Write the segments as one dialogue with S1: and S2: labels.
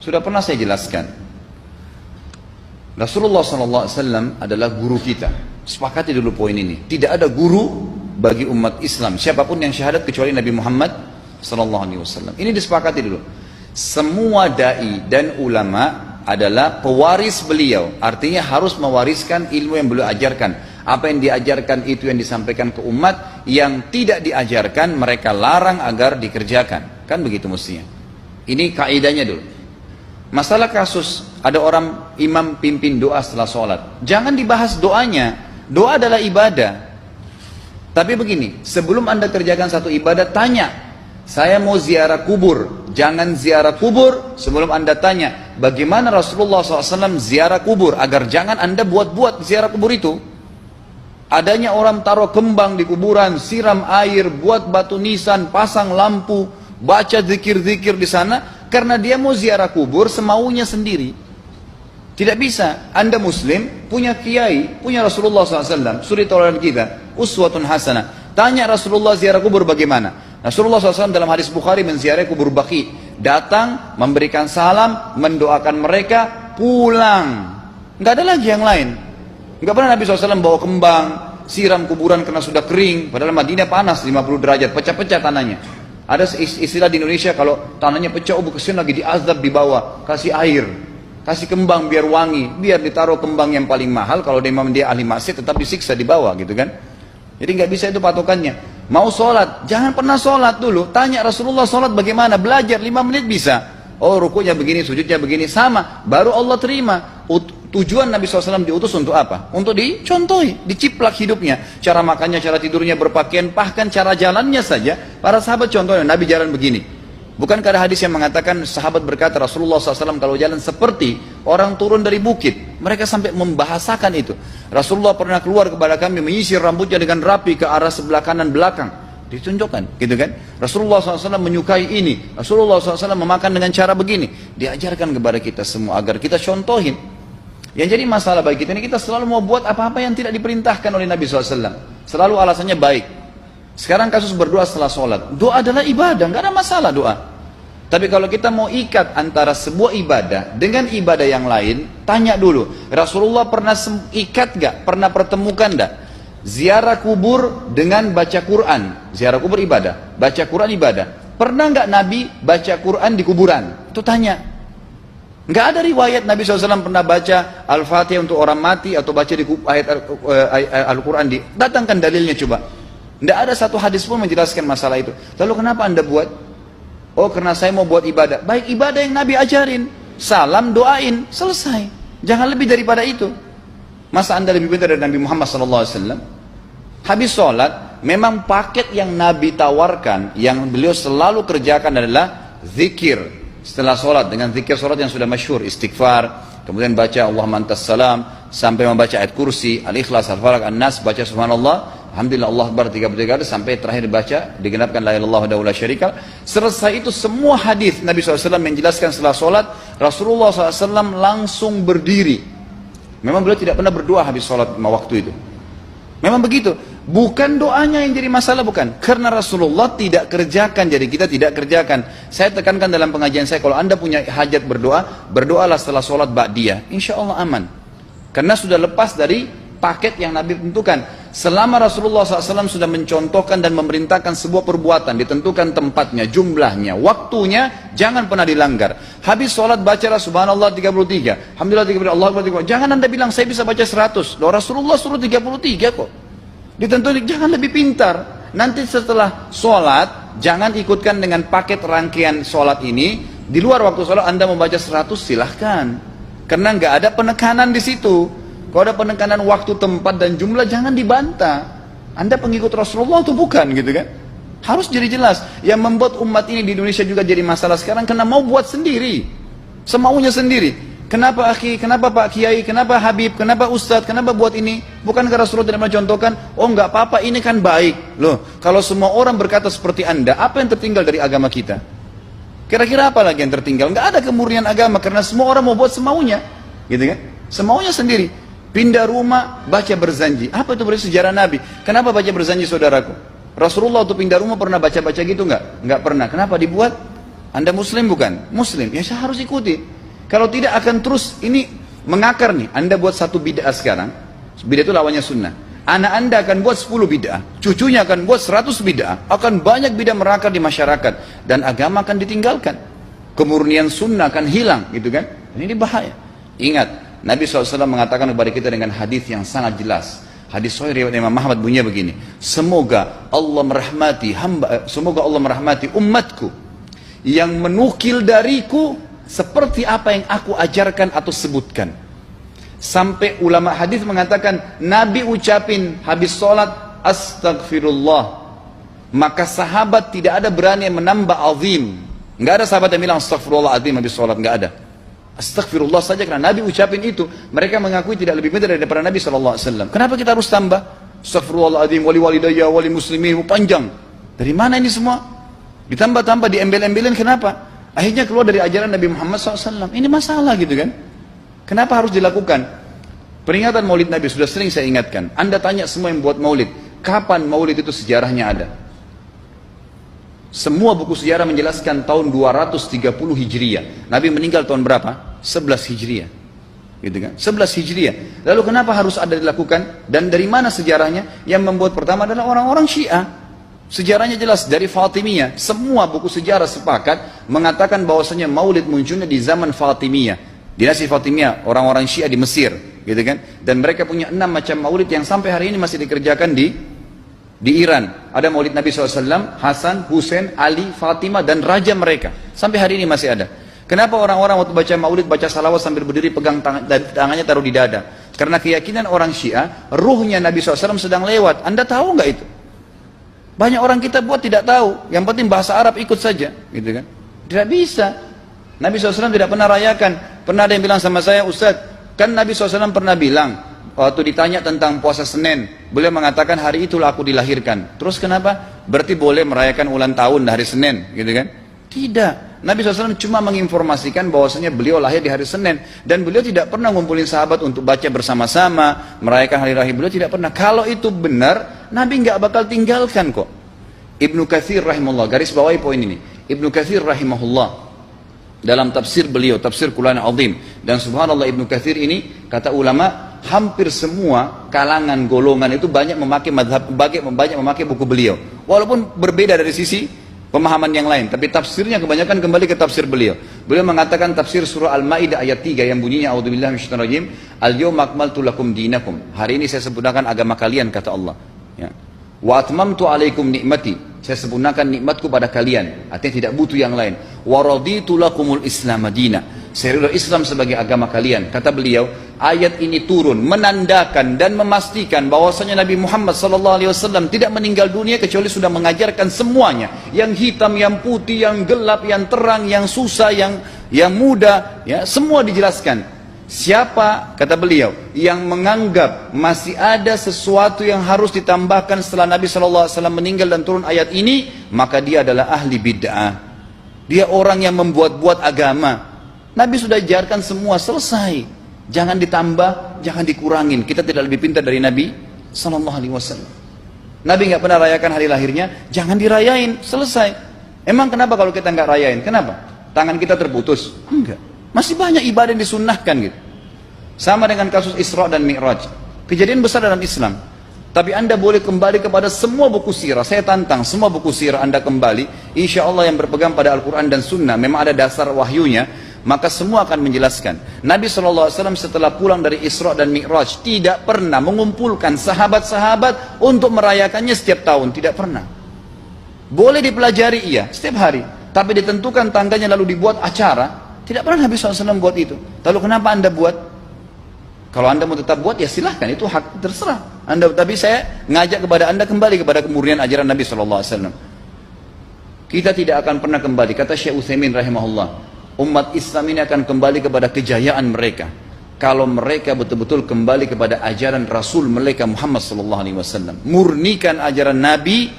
S1: Sudah pernah saya jelaskan, Rasulullah SAW adalah guru kita. Sepakati dulu poin ini. Tidak ada guru bagi umat Islam siapapun yang syahadat kecuali Nabi Muhammad SAW. Ini disepakati dulu. Semua dai dan ulama adalah pewaris beliau. Artinya harus mewariskan ilmu yang beliau ajarkan. Apa yang diajarkan itu yang disampaikan ke umat. Yang tidak diajarkan mereka larang agar dikerjakan. Kan begitu mestinya. Ini kaidahnya dulu. Masalah kasus ada orang imam pimpin doa setelah sholat, jangan dibahas doanya. Doa adalah ibadah. Tapi begini, sebelum anda kerjakan satu ibadah, tanya, saya mau ziarah kubur. Jangan ziarah kubur sebelum anda tanya bagaimana Rasulullah SAW ziarah kubur, agar jangan anda buat-buat ziarah kubur itu. Adanya orang taruh kembang di kuburan, siram air, buat batu nisan, pasang lampu, baca zikir-zikir di sana, karena dia mau ziarah kubur semaunya sendiri. Tidak bisa. Anda muslim, punya kiai, punya Rasulullah SAW, suri tauladan kita, uswatun hasanah. Tanya Rasulullah ziarah kubur bagaimana? Rasulullah SAW dalam hadis Bukhari menziarahi kubur Baqi. Datang, memberikan salam, mendoakan mereka, pulang. Nggak ada lagi yang lain. Nggak pernah Nabi SAW bawa kembang, siram kuburan karena sudah kering. Padahal Madinah panas 50 derajat, pecah-pecah tanahnya. Ada istilah di Indonesia, kalau tanahnya pecah, kesian lagi diazab di bawah, kasih air, kasih kembang biar wangi, biar ditaruh kembang yang paling mahal. Kalau dia ahli maksiat tetap disiksa di bawah gitu kan. Jadi nggak bisa itu patokannya. Mau sholat, jangan pernah sholat dulu, tanya Rasulullah sholat bagaimana, belajar 5 menit bisa. Oh rukunya begini, sujudnya begini, sama, baru Allah terima. Tujuan Nabi SAW diutus untuk apa? Untuk dicontohi, diciplak hidupnya. Cara makannya, cara tidurnya, berpakaian, bahkan cara jalannya saja. Para sahabat contohnya, Nabi jalan begini. Bukankah ada hadis yang mengatakan, sahabat berkata, Rasulullah SAW kalau jalan seperti orang turun dari bukit. Mereka sampai membahasakan itu. Rasulullah pernah keluar kepada kami, menyisir rambutnya dengan rapi ke arah sebelah kanan belakang. Ditunjukkan, gitu kan? Rasulullah SAW menyukai ini. Rasulullah SAW memakan dengan cara begini. Diajarkan kepada kita semua agar kita contohin. Yang jadi masalah bagi kita ini, kita selalu mau buat apa-apa yang tidak diperintahkan oleh Nabi SAW. Selalu alasannya baik. Sekarang kasus berdoa setelah sholat. Doa adalah ibadah, nggak ada masalah doa. Tapi kalau kita mau ikat antara sebuah ibadah dengan ibadah yang lain, tanya dulu, Rasulullah pernah ikat nggak? Pernah pertemukan nggak? Ziarah kubur dengan baca Quran. Ziarah kubur ibadah, baca Quran ibadah. Pernah nggak Nabi baca Quran di kuburan? Itu tanya. Nggak ada riwayat Nabi SAW pernah baca Al-Fatihah untuk orang mati atau baca di ayat Al-Quran. Datangkan dalilnya coba. Nggak ada satu hadis pun menjelaskan masalah itu. Lalu kenapa anda buat? Oh karena saya mau buat ibadah. Baik, ibadah yang Nabi ajarin. Salam, doain, selesai. Jangan lebih daripada itu. Masa anda lebih pintar dari Nabi Muhammad SAW? Habis sholat, memang paket yang Nabi tawarkan, yang beliau selalu kerjakan adalah zikir. Setelah sholat, dengan zikir sholat yang sudah masyhur, istighfar, kemudian baca Allahumma antas salam, sampai membaca ayat kursi, al-ikhlas, al-falaq, an-nas, baca subhanallah, alhamdulillah, Allah akbar 33 kali, sampai terakhir baca, digenapkan la ilaha illallah wahdahu la syarika. Selesai itu semua hadis Nabi SAW menjelaskan setelah sholat, Rasulullah SAW langsung berdiri. Memang beliau tidak pernah berdoa habis sholat waktu itu. Memang begitu. Bukan doanya yang jadi masalah, bukan. Karena Rasulullah tidak kerjakan, jadi kita tidak kerjakan. Saya tekankan dalam pengajian saya, kalau anda punya hajat berdoa, berdoalah setelah sholat ba'diyah. Insya Allah aman. Karena sudah lepas dari paket yang Nabi tentukan. Selama Rasulullah SAW sudah mencontohkan dan memerintahkan sebuah perbuatan, ditentukan tempatnya, jumlahnya, waktunya, jangan pernah dilanggar. Habis sholat bacalah subhanallah 33, alhamdulillah 33, Allah akbar 33. Jangan anda bilang saya bisa baca 100. Loh, Rasulullah suruh 33 kok. Ditentukan, jangan lebih pintar. Nanti setelah sholat, jangan ikutkan dengan paket rangkaian sholat ini. Di luar waktu sholat anda membaca 100, silahkan. Karena nggak ada penekanan di situ. Kalau ada penekanan waktu, tempat, dan jumlah, jangan dibantah. Anda pengikut Rasulullah atau bukan gitu kan? Harus jadi jelas. Yang membuat umat ini di Indonesia juga jadi masalah sekarang, karena mau buat sendiri. Semaunya sendiri. Kenapa akhi, kenapa Pak Kiai, kenapa Habib, kenapa Ustadz, kenapa buat ini? Bukankah Rasulullah tidak mencontohkan? Oh nggak apa-apa, ini kan baik. Loh, kalau semua orang berkata seperti anda, apa yang tertinggal dari agama kita? Kira-kira apa lagi yang tertinggal? Nggak ada kemurnian agama, karena semua orang mau buat semaunya. Gitu kan? Semaunya sendiri. Pindah rumah, baca berzanji. Apa itu berarti sejarah Nabi? Kenapa baca berzanji saudaraku? Rasulullah untuk pindah rumah pernah baca-baca gitu nggak? Nggak pernah. Kenapa dibuat? Anda muslim bukan? Muslim, ya saya harus ikuti. Kalau tidak akan terus ini mengakar nih. Anda buat satu bid'ah sekarang, bid'ah itu lawannya sunnah. Anak Anda akan buat 10 bid'ah, cucunya akan buat 100 bid'ah, akan banyak bid'ah merakar di masyarakat, dan agama akan ditinggalkan. Kemurnian sunnah akan hilang, gitu kan? Ini bahaya. Ingat, Nabi SAW mengatakan kepada kita dengan hadis yang sangat jelas. Hadis sahih riwayat Imam Ahmad bunyinya begini: semoga Allah merahmati umatku yang menukil dariku seperti apa yang aku ajarkan atau sebutkan. Sampai ulama hadis mengatakan Nabi ucapin habis sholat astagfirullah, maka sahabat tidak ada berani yang menambah azim. Nggak ada sahabat yang bilang astagfirullah azim habis sholat, nggak ada. Astagfirullah saja karena Nabi ucapin itu. Mereka mengakui tidak lebih benar daripada Nabi SAW. Kenapa kita harus tambah astagfirullahaladzim, wali walidayya, wali muslimin, panjang? Dari mana ini semua? Ditambah-tambah, diembel-embelin, kenapa? Akhirnya keluar dari ajaran Nabi Muhammad SAW. Ini masalah gitu kan? Kenapa harus dilakukan? Peringatan maulid Nabi sudah sering saya ingatkan. Anda tanya semua yang buat maulid, kapan maulid itu sejarahnya ada? Semua buku sejarah menjelaskan tahun 230 Hijriah. Nabi meninggal tahun berapa? 11 Hijriah. Gitu kan? 11 Hijriah. Lalu kenapa harus ada dilakukan? Dan dari mana sejarahnya? Yang membuat pertama adalah orang-orang Syiah. Sejarahnya jelas dari Fatimiyah. Semua buku sejarah sepakat mengatakan bahwasanya maulid munculnya di zaman Fatimiyah. Dinasti Fatimiyah, orang-orang Syiah di Mesir, gitu kan? Dan mereka punya 6 macam maulid yang sampai hari ini masih dikerjakan di Iran. Ada maulid Nabi SAW, Hasan, Husain, Ali, Fatimah, dan raja mereka. Sampai hari ini masih ada. Kenapa orang-orang waktu baca maulid, baca salawat sambil berdiri pegang tangannya taruh di dada? Karena keyakinan orang Syiah, ruhnya Nabi SAW sedang lewat. Anda tahu nggak itu? Banyak orang kita buat tidak tahu. Yang penting bahasa Arab ikut saja, gitu kan? Tidak bisa. Nabi SAW tidak pernah rayakan. Pernah ada yang bilang sama saya, Ustaz, kan Nabi SAW pernah bilang, waktu ditanya tentang puasa Senin, beliau mengatakan hari itulah aku dilahirkan. Terus kenapa? Berarti boleh merayakan ulang tahun hari Senin, gitu kan? Tidak. Nabi SAW cuma menginformasikan bahwasanya beliau lahir di hari Senin, dan beliau tidak pernah ngumpulin sahabat untuk baca bersama-sama, merayakan hari lahir beliau, tidak pernah. Kalau itu benar, Nabi nggak bakal tinggalkan kok. Ibnu Katsir rahimahullah, garis bawahi poin ini. Ibnu Katsir rahimahullah dalam tafsir beliau, tafsir Quran Azim, dan subhanallah Ibnu Katsir ini kata ulama hampir semua kalangan golongan itu banyak memakai banyak memakai buku beliau, walaupun berbeda dari sisi pemahaman yang lain, tapi tafsirnya kebanyakan kembali ke tafsir beliau. Beliau mengatakan tafsir surah Al-Maidah ayat 3 yang bunyinya a'udzubillahi minasyaitonir rajim, al-yawma akmaltu lakum dinakum, hari ini saya sempurnakan agama kalian, kata Allah, ya. Wa atmamtu alaikum nikmati, saya sempurnakan nikmatku pada kalian, artinya tidak butuh yang lain. Wa raditu lakumul Islam madina, saya ridha Islam sebagai agama kalian. Kata beliau, ayat ini turun menandakan dan memastikan bahwasanya Nabi Muhammad SAW tidak meninggal dunia kecuali sudah mengajarkan semuanya, yang hitam, yang putih, yang gelap, yang terang, yang susah, yang muda, ya, semua dijelaskan. Siapa, kata beliau, yang menganggap masih ada sesuatu yang harus ditambahkan setelah Nabi SAW meninggal dan turun ayat ini, maka dia adalah ahli bid'ah. Dia orang yang membuat-buat agama. Nabi sudah ajarkan semua, selesai. Jangan ditambah, jangan dikurangin. Kita tidak lebih pintar dari Nabi SAW. Nabi nggak pernah rayakan hari lahirnya, jangan dirayain, selesai. Emang kenapa kalau kita nggak rayain? Kenapa? Tangan kita terputus? Enggak. Masih banyak ibadah yang disunnahkan gitu. Sama dengan kasus Isra dan Mi'raj. Kejadian besar dalam Islam. Tapi Anda boleh kembali kepada semua buku sirah. Saya tantang semua buku sirah Anda kembali. Insya Allah yang berpegang pada Al-Quran dan Sunnah, memang ada dasar wahyunya, maka semua akan menjelaskan. Nabi SAW setelah pulang dari Isra dan Mi'raj tidak pernah mengumpulkan sahabat-sahabat untuk merayakannya setiap tahun. Tidak pernah. Boleh dipelajari iya, setiap hari. Tapi ditentukan tanggalnya lalu dibuat acara. Tidak pernah Nabi SAW buat itu. Lalu kenapa Anda buat? Kalau Anda mau tetap buat, ya silahkan, itu hak terserah Anda. Tapi saya ngajak kepada Anda kembali kepada kemurnian ajaran Nabi SAW. Kita tidak akan pernah kembali, kata Syekh Utsaimin rahimahullah, umat Islam ini akan kembali kepada kejayaan mereka kalau mereka betul-betul kembali kepada ajaran Rasul mereka Muhammad SAW. Murnikan ajaran Nabi,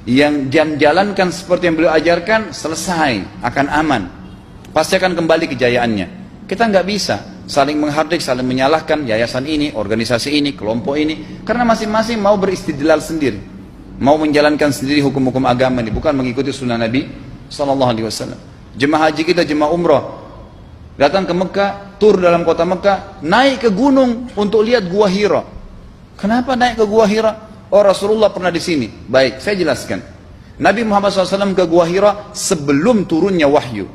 S1: yang jalankan seperti yang beliau ajarkan, selesai, akan aman. Pasti akan kembali kejayaannya. Kita nggak bisa saling menghardik, saling menyalahkan yayasan ini, organisasi ini, kelompok ini, karena masing-masing mau beristidlal sendiri, mau menjalankan sendiri hukum-hukum agama ini, bukan mengikuti sunnah Nabi SAW. Jemaah haji kita, jemaah umrah, datang ke Mekah, tur dalam kota Mekah, naik ke gunung untuk lihat Gua Hira. Kenapa naik ke Gua Hira? Oh, Rasulullah pernah di sini. Baik, saya jelaskan. Nabi Muhammad SAW ke Gua Hira sebelum turunnya wahyu.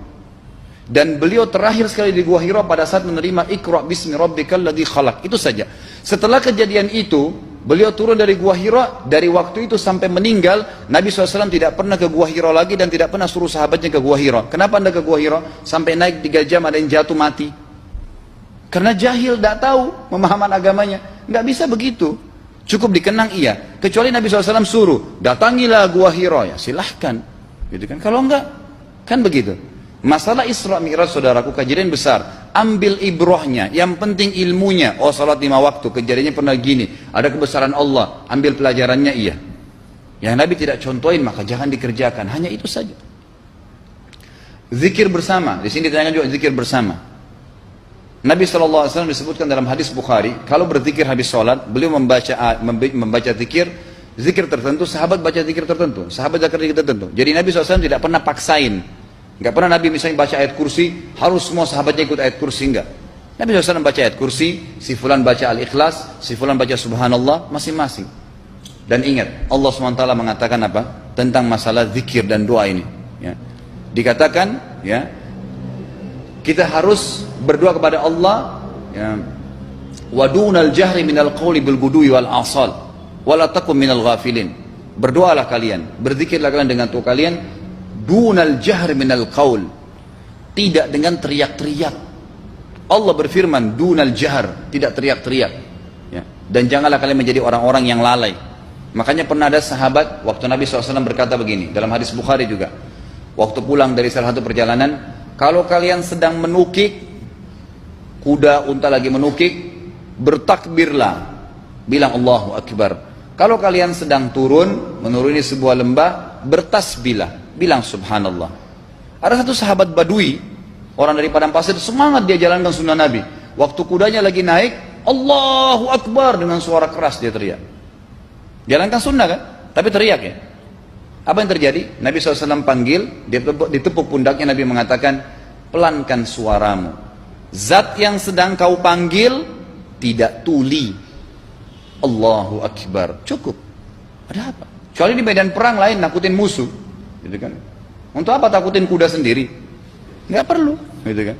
S1: Dan beliau terakhir sekali di Gua Hira pada saat menerima Iqra bismi rabbikal ladzi khalaq. Itu saja. Setelah kejadian itu, beliau turun dari Gua Hira. Dari waktu itu sampai meninggal, Nabi SAW tidak pernah ke Gua Hira lagi dan tidak pernah suruh sahabatnya ke Gua Hira. Kenapa anda ke Gua Hira? Sampai naik 3 jam ada yang jatuh mati. Karena jahil, tidak tahu pemahaman agamanya. Nggak bisa begitu. Cukup dikenang iya. Kecuali Nabi SAW suruh, datangilah Gua Hira. Ya silahkan. Gitu kan? Kalau enggak, kan begitu. Masalah Isra Mi'raj, saudaraku, kejadian besar. Ambil ibrahnya, yang penting ilmunya. Oh, salat 5 waktu, kejadiannya pernah gini. Ada kebesaran Allah, ambil pelajarannya iya. Yang Nabi tidak contohin, maka jangan dikerjakan. Hanya itu saja. Zikir bersama, di sini ditanyakan juga zikir bersama. Nabi SAW disebutkan dalam hadis Bukhari, kalau berzikir habis sholat, beliau membaca zikir tertentu, sahabat baca zikir tertentu, sahabat baca zikir tertentu. Jadi Nabi SAW tidak pernah paksain. Enggak pernah Nabi misalnya baca ayat kursi, harus semua sahabatnya ikut ayat kursi, enggak. Nabi SAW baca ayat kursi, si fulan baca al-ikhlas, si fulan baca subhanallah, masing-masing. Dan ingat, Allah SWT mengatakan apa? Tentang masalah zikir dan doa ini. Ya. Dikatakan, ya, kita harus berdoa kepada Allah, ya, wadunal jahri minal qawli bil gudui wal asal, wala takum minal ghafilin. Berdoalah kalian, berzikirlah kalian dengan doa kalian, dunal jahr minal qaul, tidak dengan teriak-teriak. Allah berfirman dunal jahr, tidak teriak-teriak, ya. Dan janganlah kalian menjadi orang-orang yang lalai. Makanya pernah ada sahabat, waktu Nabi SAW berkata begini, dalam hadis Bukhari juga, waktu pulang dari salah satu perjalanan, kalau kalian sedang menukik, kuda unta lagi menukik, bertakbirlah, bilang Allahu Akbar. Kalau kalian sedang turun, menuruni sebuah lembah, bertasbihlah, bilang subhanallah. Ada satu sahabat badui, orang dari padang pasir, semangat dia jalankan sunnah Nabi. Waktu kudanya lagi naik, Allahu Akbar, dengan suara keras dia teriak. Jalankan sunnah kan? Tapi teriak ya. Apa yang terjadi? Nabi SAW panggil, ditepuk pundaknya, Nabi mengatakan, pelankan suaramu. Zat yang sedang kau panggil tidak tuli. Allahu Akbar. Cukup. Ada apa? Kecuali di medan perang lain nakutin musuh. Gitu kan? Untuk apa takutin kuda sendiri? Nggak perlu, gitu kan?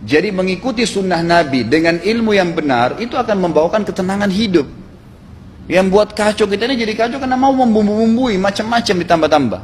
S1: Jadi mengikuti sunnah Nabi dengan ilmu yang benar itu akan membawakan ketenangan hidup. Yang buat kacau kita ini jadi kacau karena mau membumbu-bumbui macam-macam ditambah-tambah.